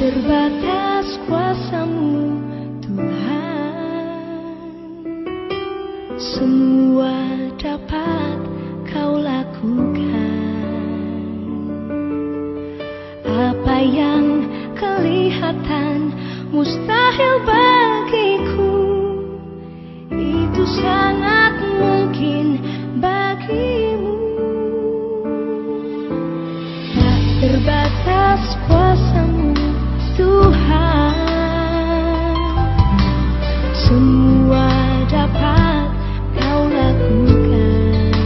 terbatas kuasa-Mu Tuhan, semua dapat Kau lakukan. Apa yang kelihatan mustahil bagiku, itu sangat mungkin bagimu. Tak terbatas kuasa-Mu Tuhan, semua dapat Kau lakukan.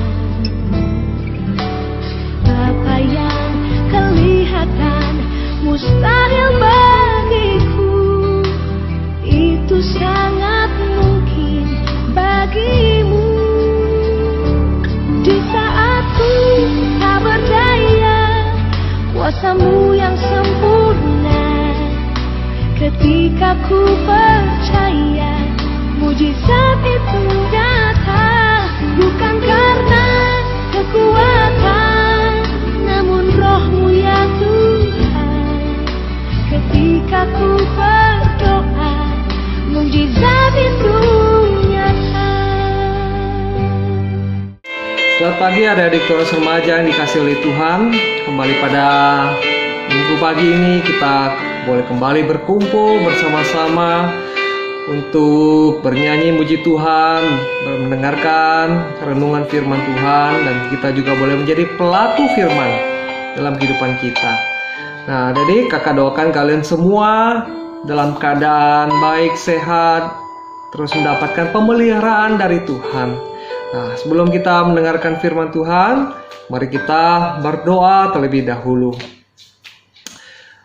Apa yang kelihatan mustahil bagiku, itu sangat mungkin bagimu. Di saat ku tak berdaya, kuasa-Mu yang sempurna. Ketika ku percaya, mujizat itu nyata. Bukan karena kekuatan, namun Roh-Mu ya Tuhan. Ketika ku berdoa, mujizat itu nyata. Selamat pagi adik-adik Toros Remaja yang dikasih oleh Tuhan. Kembali pada minggu pagi ini kita boleh kembali berkumpul bersama-sama untuk bernyanyi muji Tuhan, mendengarkan renungan firman Tuhan, dan kita juga boleh menjadi pelaku firman dalam kehidupan kita. Nah, jadi kakak doakan kalian semua dalam keadaan baik, sehat, terus mendapatkan pemeliharaan dari Tuhan. Nah, sebelum kita mendengarkan firman Tuhan, mari kita berdoa terlebih dahulu.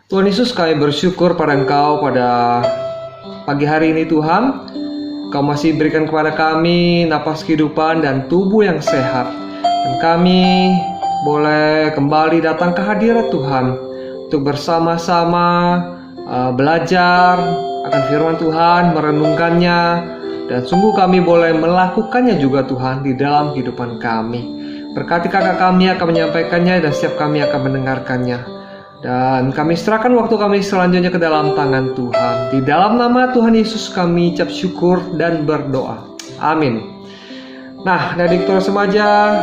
Tuhan Yesus, kami bersyukur pada Engkau pada pagi hari ini Tuhan. Kau masih berikan kepada kami napas kehidupan dan tubuh yang sehat. Dan kami boleh kembali datang ke hadirat Tuhan untuk bersama-sama belajar akan firman Tuhan, merenungkannya, dan sungguh kami boleh melakukannya juga Tuhan di dalam kehidupan kami. Berkati kakak kami akan menyampaikannya dan setiap kami akan mendengarkannya. Dan kami serahkan waktu kami selanjutnya ke dalam tangan Tuhan. Di dalam nama Tuhan Yesus kami ucap syukur dan berdoa. Amin. Nah, adik Toros Remaja,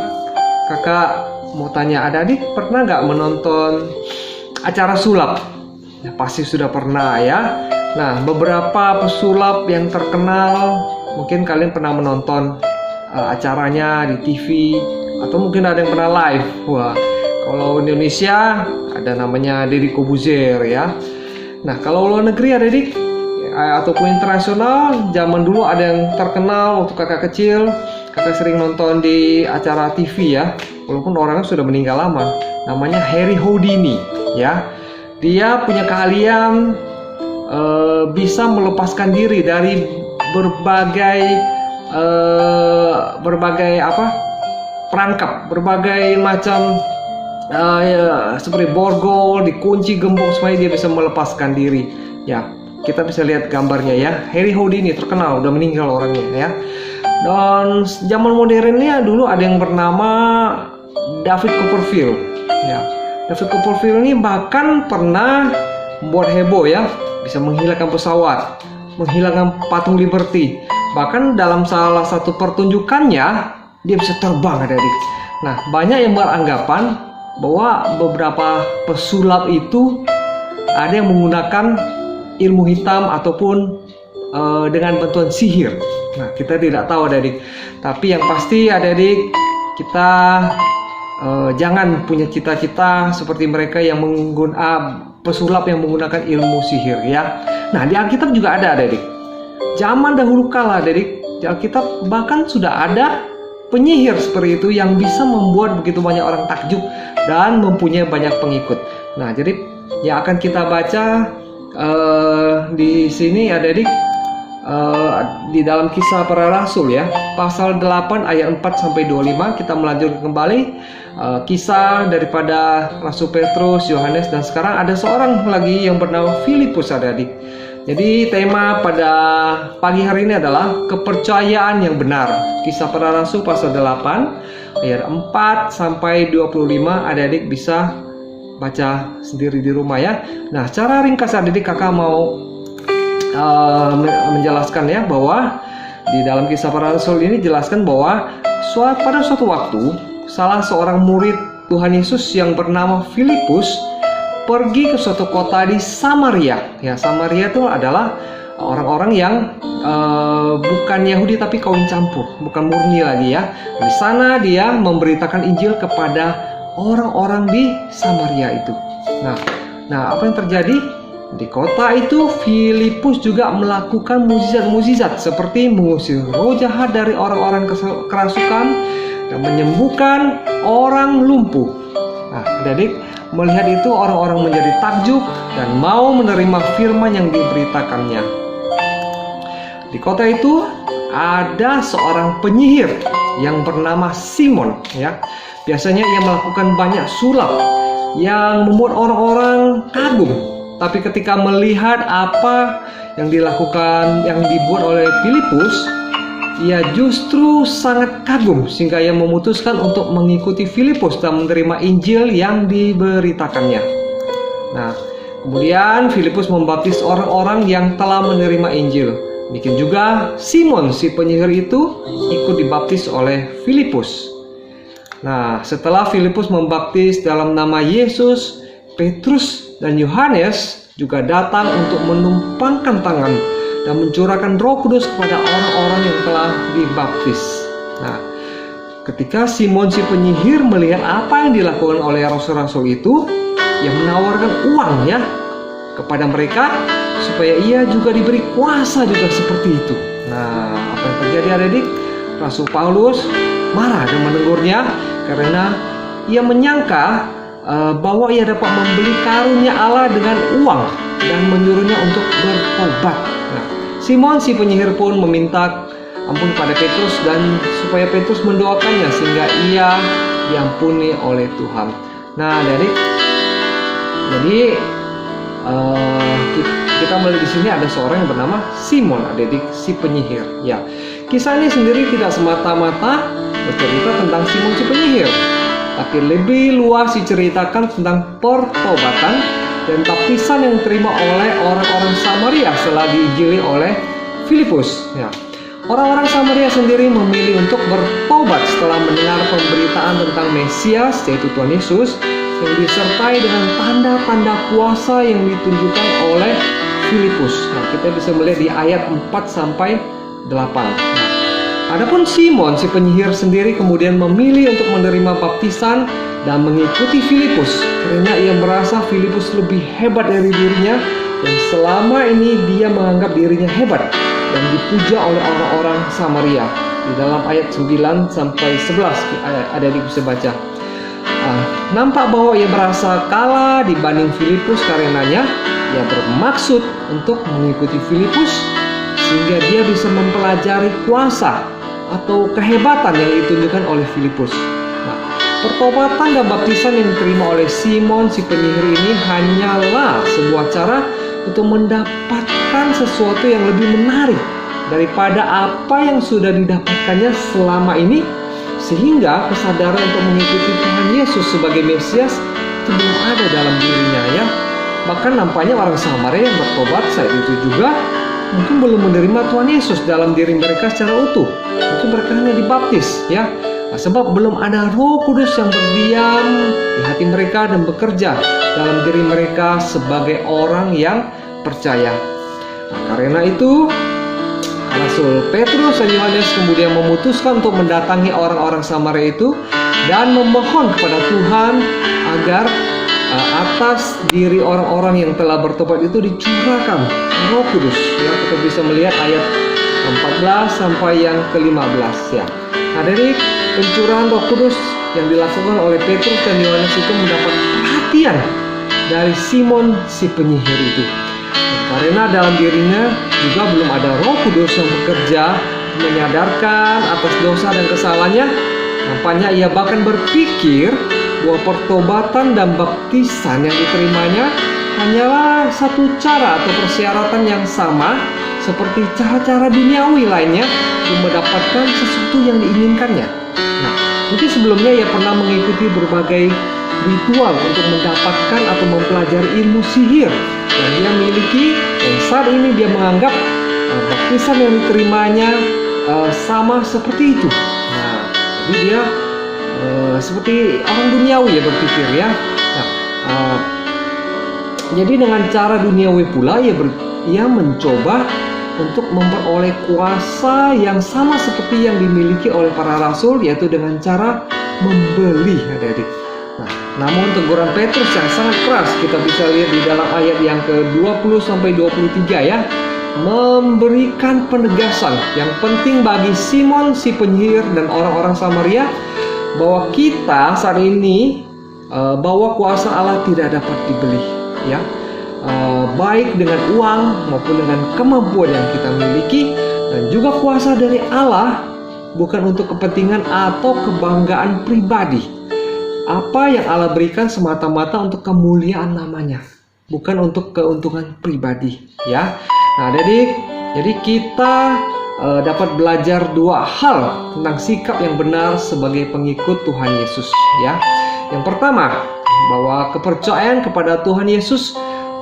kakak mau tanya, adik pernah gak menonton acara sulap? Ya, pasti sudah pernah ya. Nah, beberapa pesulap yang terkenal, mungkin kalian pernah menonton acaranya di TV, atau mungkin ada yang pernah live. Wah, kalau Indonesia ada namanya Deddy Corbuzier ya. Nah, kalau luar negeri ada Deddy ataupun internasional, zaman dulu ada yang terkenal waktu kakak kecil, kakak sering nonton di acara TV ya, walaupun orangnya sudah meninggal lama. Namanya Harry Houdini ya. Dia punya keahlian bisa melepaskan diri dari berbagai perangkap, berbagai macam seperti borgol, dikunci, gembok, supaya dia bisa melepaskan diri. Ya, kita bisa lihat gambarnya ya. Harry Houdini terkenal, udah meninggal orangnya ya. Dan zaman modernnya dulu ada yang bernama David Copperfield. Ya, David Copperfield ini bahkan pernah membuat heboh ya, bisa menghilangkan pesawat, menghilangkan patung Liberty. Bahkan dalam salah satu pertunjukannya dia bisa terbang adik-adik. Nah, banyak yang beranggapan bahwa beberapa pesulap itu ada yang menggunakan ilmu hitam ataupun dengan bantuan sihir. Nah, kita tidak tahu adik-adik. Tapi yang pasti adik-adik, kita jangan punya cita-cita seperti mereka yang menggunakan pesulap yang menggunakan ilmu sihir ya. Nah, di Alkitab juga ada adik-adik. Zaman dahulu kala adik-adik, di Alkitab bahkan sudah ada penyihir seperti itu yang bisa membuat begitu banyak orang takjub dan mempunyai banyak pengikut. Nah, jadi yang akan kita baca di sini adik-adik, di dalam Kisah Para Rasul ya, pasal 8 ayat 4 sampai 25. Kita melanjutkan kembali kisah daripada Rasul Petrus, Yohanes, dan sekarang ada seorang lagi yang bernama Filipus adik-adik. Jadi tema pada pagi hari ini adalah kepercayaan yang benar. Kisah Para Rasul pasal 8 ayat 4 sampai 25. Adik-adik bisa baca sendiri di rumah ya. Nah, secara ringkas adik kakak mau menjelaskan ya, bahwa di dalam Kisah Para Rasul ini jelaskan bahwa pada suatu waktu salah seorang murid Tuhan Yesus yang bernama Filipus pergi ke suatu kota di Samaria. Ya, Samaria itu adalah orang-orang yang bukan Yahudi tapi kawin campur, bukan murni lagi ya. Di sana dia memberitakan Injil kepada orang-orang di Samaria itu. Nah, apa yang terjadi? Di kota itu Filipus juga melakukan mukjizat-mukjizat seperti mengusir roh jahat dari orang-orang kerasukan dan menyembuhkan orang lumpuh. Nah, adik melihat itu orang-orang menjadi takjub dan mau menerima firman yang diberitakannya. Di kota itu ada seorang penyihir yang bernama Simon ya. Biasanya ia melakukan banyak sulap yang membuat orang-orang kagum. Tapi ketika melihat apa yang dibuat oleh Filipus, ia justru sangat kagum sehingga ia memutuskan untuk mengikuti Filipus dan menerima Injil yang diberitakannya. Nah, kemudian Filipus membaptis orang-orang yang telah menerima Injil. Demikian juga Simon si penyihir itu ikut dibaptis oleh Filipus. Nah, setelah Filipus membaptis dalam nama Yesus, Petrus dan Yohanes juga datang untuk menumpangkan tangan dan mencurahkan Roh Kudus kepada orang-orang yang telah dibaptis. Nah, ketika Simon si penyihir melihat apa yang dilakukan oleh rasul-rasul itu, ia menawarkan uang ya kepada mereka supaya ia juga diberi kuasa juga seperti itu. Nah, apa yang terjadi adik? Rasul Paulus marah dan menegurnya karena ia menyangka bahwa ia dapat membeli karunia Allah dengan uang dan menyuruhnya untuk bertobat. Nah, Simon si penyihir pun meminta ampun pada Petrus dan supaya Petrus mendoakannya sehingga ia diampuni oleh Tuhan. Nah, jadi kita melihat di sini ada seorang yang bernama Simon, adik si penyihir. Ya, kisah ini sendiri tidak semata-mata bercerita tentang Simon si penyihir, tapi lebih luas diceritakan tentang pertobatan dan baptisan yang diterima oleh orang-orang Samaria setelah diinjili oleh Filipus. Ya. Orang-orang Samaria sendiri memilih untuk bertobat setelah mendengar pemberitaan tentang Mesias, yaitu Tuhan Yesus, yang disertai dengan tanda-tanda kuasa yang ditunjukkan oleh Filipus. Nah, kita bisa melihat di ayat 4-8. Adapun Simon si penyihir sendiri kemudian memilih untuk menerima baptisan dan mengikuti Filipus karena ia merasa Filipus lebih hebat dari dirinya dan selama ini dia menganggap dirinya hebat dan dipuja oleh orang-orang Samaria. Di dalam ayat 9-11 ada bisa baca. Nampak bahwa ia merasa kalah dibanding Filipus karenanya ia bermaksud untuk mengikuti Filipus sehingga dia bisa mempelajari kuasa atau kehebatan yang ditunjukkan oleh Filipus. Nah, pertobatan dan baptisan yang diterima oleh Simon si penyihir ini hanyalah sebuah cara untuk mendapatkan sesuatu yang lebih menarik daripada apa yang sudah didapatkannya selama ini, sehingga kesadaran untuk mengikuti Tuhan Yesus sebagai Mesias itu belum ada dalam dirinya ya. Bahkan nampaknya orang Samaria yang bertobat saat itu juga mungkin belum menerima Tuhan Yesus dalam diri mereka secara utuh. Mungkin mereka hanya dibaptis ya. Nah, sebab belum ada Roh Kudus yang berdiam di hati mereka dan bekerja dalam diri mereka sebagai orang yang percaya. Nah, karena itu Rasul Petrus dan Yohanes kemudian memutuskan untuk mendatangi orang-orang Samaria itu dan memohon kepada Tuhan agar atas diri orang-orang yang telah bertobat itu dicurahkan Roh Kudus. Ya, kita bisa melihat ayat 14 sampai yang ke-15 ya. Nah, dari pencurahan Roh Kudus yang dilakukan oleh Petrus dan Yohanes itu mendapat perhatian dari Simon si penyihir itu. Karena dalam dirinya juga belum ada Roh Kudus yang bekerja menyadarkan atas dosa dan kesalahannya. Nampaknya ia bahkan berpikir bahwa pertobatan dan baptisan yang diterimanya hanyalah satu cara atau persyaratan yang sama seperti cara-cara duniawi lainnya untuk mendapatkan sesuatu yang diinginkannya. Nah, mungkin sebelumnya ia pernah mengikuti berbagai ritual untuk mendapatkan atau mempelajari ilmu sihir yang dia miliki, dan saat ini dia menganggap baptisan yang diterimanya sama seperti itu. Nah, jadi dia seperti orang duniawi ya berpikir ya. Nah, jadi dengan cara duniawi pula ia mencoba untuk memperoleh kuasa yang sama seperti yang dimiliki oleh para rasul, yaitu dengan cara membeli, adik-adik. Nah, namun teguran Petrus yang sangat keras kita bisa lihat di dalam ayat yang ke-20 sampai 23 ya, memberikan penegasan yang penting bagi Simon si penyihir dan orang-orang Samaria bahwa kita saat ini bahwa kuasa Allah tidak dapat dibeli ya. Baik dengan uang maupun dengan kemampuan yang kita miliki, dan juga kuasa dari Allah bukan untuk kepentingan atau kebanggaan pribadi. Apa yang Allah berikan semata-mata untuk kemuliaan namanya, bukan untuk keuntungan pribadi ya. Nah, jadi kita dapat belajar dua hal tentang sikap yang benar sebagai pengikut Tuhan Yesus ya. Yang pertama, bahwa kepercayaan kepada Tuhan Yesus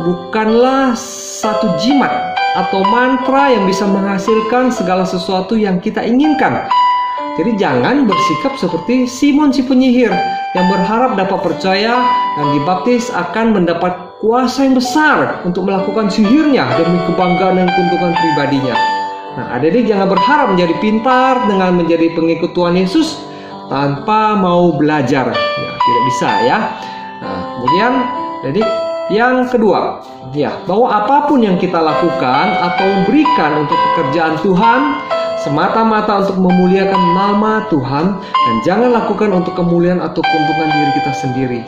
bukanlah satu jimat atau mantra yang bisa menghasilkan segala sesuatu yang kita inginkan. Jadi jangan bersikap seperti Simon si penyihir yang berharap dapat percaya dan dibaptis akan mendapat kuasa yang besar untuk melakukan sihirnya demi kebanggaan dan keuntungan pribadinya. Nah, adik-adik jangan berharap menjadi pintar dengan menjadi pengikut Tuhan Yesus tanpa mau belajar. Ya, tidak bisa ya. Nah, kemudian adik yang kedua, ya, bahwa apapun yang kita lakukan atau berikan untuk pekerjaan Tuhan semata-mata untuk memuliakan nama Tuhan, dan jangan lakukan untuk kemuliaan atau keuntungan diri kita sendiri.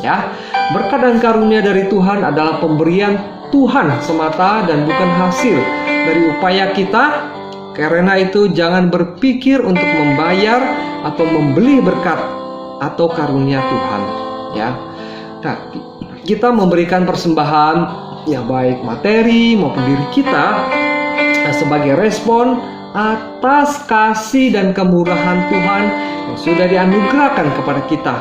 Ya, berkat dan karunia dari Tuhan adalah pemberian Tuhan semata dan bukan hasil dari upaya kita. Karena itu jangan berpikir untuk membayar atau membeli berkat atau karunia Tuhan. Ya, nah, kita memberikan persembahan ya baik materi maupun diri kita sebagai respon atas kasih dan kemurahan Tuhan yang sudah dianugerahkan kepada kita,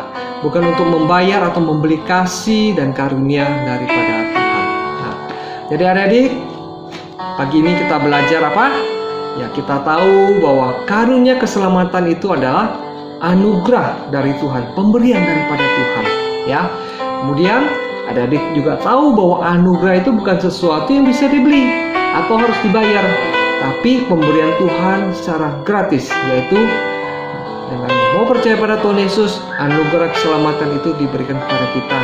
bukan untuk membayar atau membeli kasih dan karunia daripada Tuhan. Nah, jadi adik-adik, pagi ini kita belajar apa? Ya, kita tahu bahwa karunia keselamatan itu adalah anugerah dari Tuhan, pemberian daripada Tuhan. Ya, kemudian adik-adik juga tahu bahwa anugerah itu bukan sesuatu yang bisa dibeli atau harus dibayar, tapi pemberian Tuhan secara gratis, yaitu dengan mau percaya pada Tuhan Yesus, anugerah keselamatan itu diberikan kepada kita.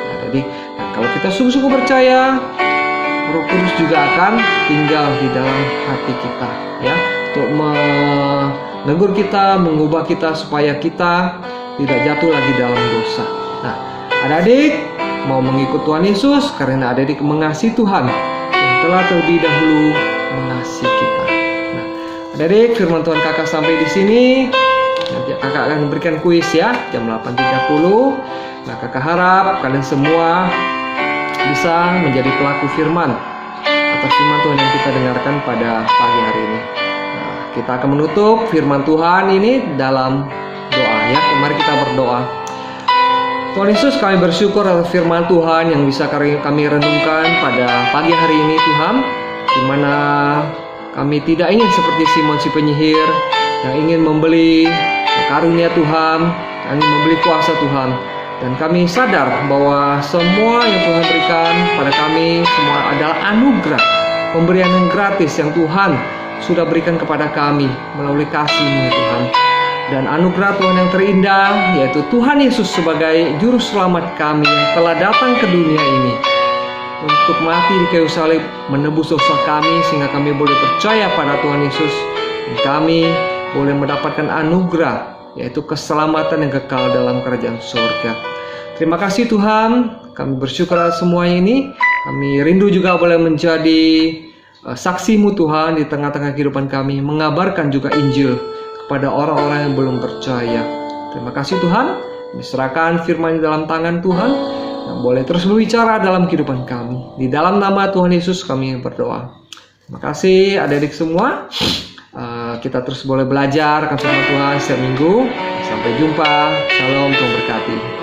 Adik-adik, dan kalau kita sungguh-sungguh percaya, Roh Kudus juga akan tinggal di dalam hati kita, ya, untuk menegur kita, mengubah kita supaya kita tidak jatuh lagi dalam dosa. Nah, adik-adik mau mengikut Tuhan Yesus karena adik-adik mengasihi Tuhan yang telah terlebih dahulu mengasihi kita. Nah, adik-adik, firman Tuhan kakak sampai di sini. Nanti kakak akan memberikan kuis ya jam 8.30. Nah, kakak harap kalian semua bisa menjadi pelaku firman atas firman Tuhan yang kita dengarkan pada pagi hari ini. Nah, kita akan menutup firman Tuhan ini dalam doa ya. Mari kita berdoa. Tuhan Yesus, kami bersyukur atas firman Tuhan yang bisa kami renungkan pada pagi hari ini Tuhan, di mana kami tidak ingin seperti Simon si penyihir yang ingin membeli karunia Tuhan, yang ingin membeli kuasa Tuhan. Dan kami sadar bahwa semua yang Tuhan berikan pada kami semua adalah anugerah, pemberian yang gratis yang Tuhan sudah berikan kepada kami melalui kasih-Mu ya Tuhan. Dan anugerah Tuhan yang terindah yaitu Tuhan Yesus sebagai juru selamat kami yang telah datang ke dunia ini untuk mati di kayu salib menebus dosa kami, sehingga kami boleh percaya pada Tuhan Yesus dan kami boleh mendapatkan anugerah yaitu keselamatan yang kekal dalam kerajaan surga. Terima kasih Tuhan, kami bersyukur atas semuanya ini. Kami rindu juga boleh menjadi saksi-Mu Tuhan di tengah-tengah kehidupan kami, mengabarkan juga Injil kepada orang-orang yang belum percaya. Terima kasih Tuhan, kami serahkan firman dalam tangan Tuhan yang boleh terus berbicara dalam kehidupan kami. Di dalam nama Tuhan Yesus kami berdoa. Terima kasih adik-adik semua. Kita terus boleh belajar akan firman Tuhan setiap minggu. Sampai jumpa. Shalom, Tuhan berkati.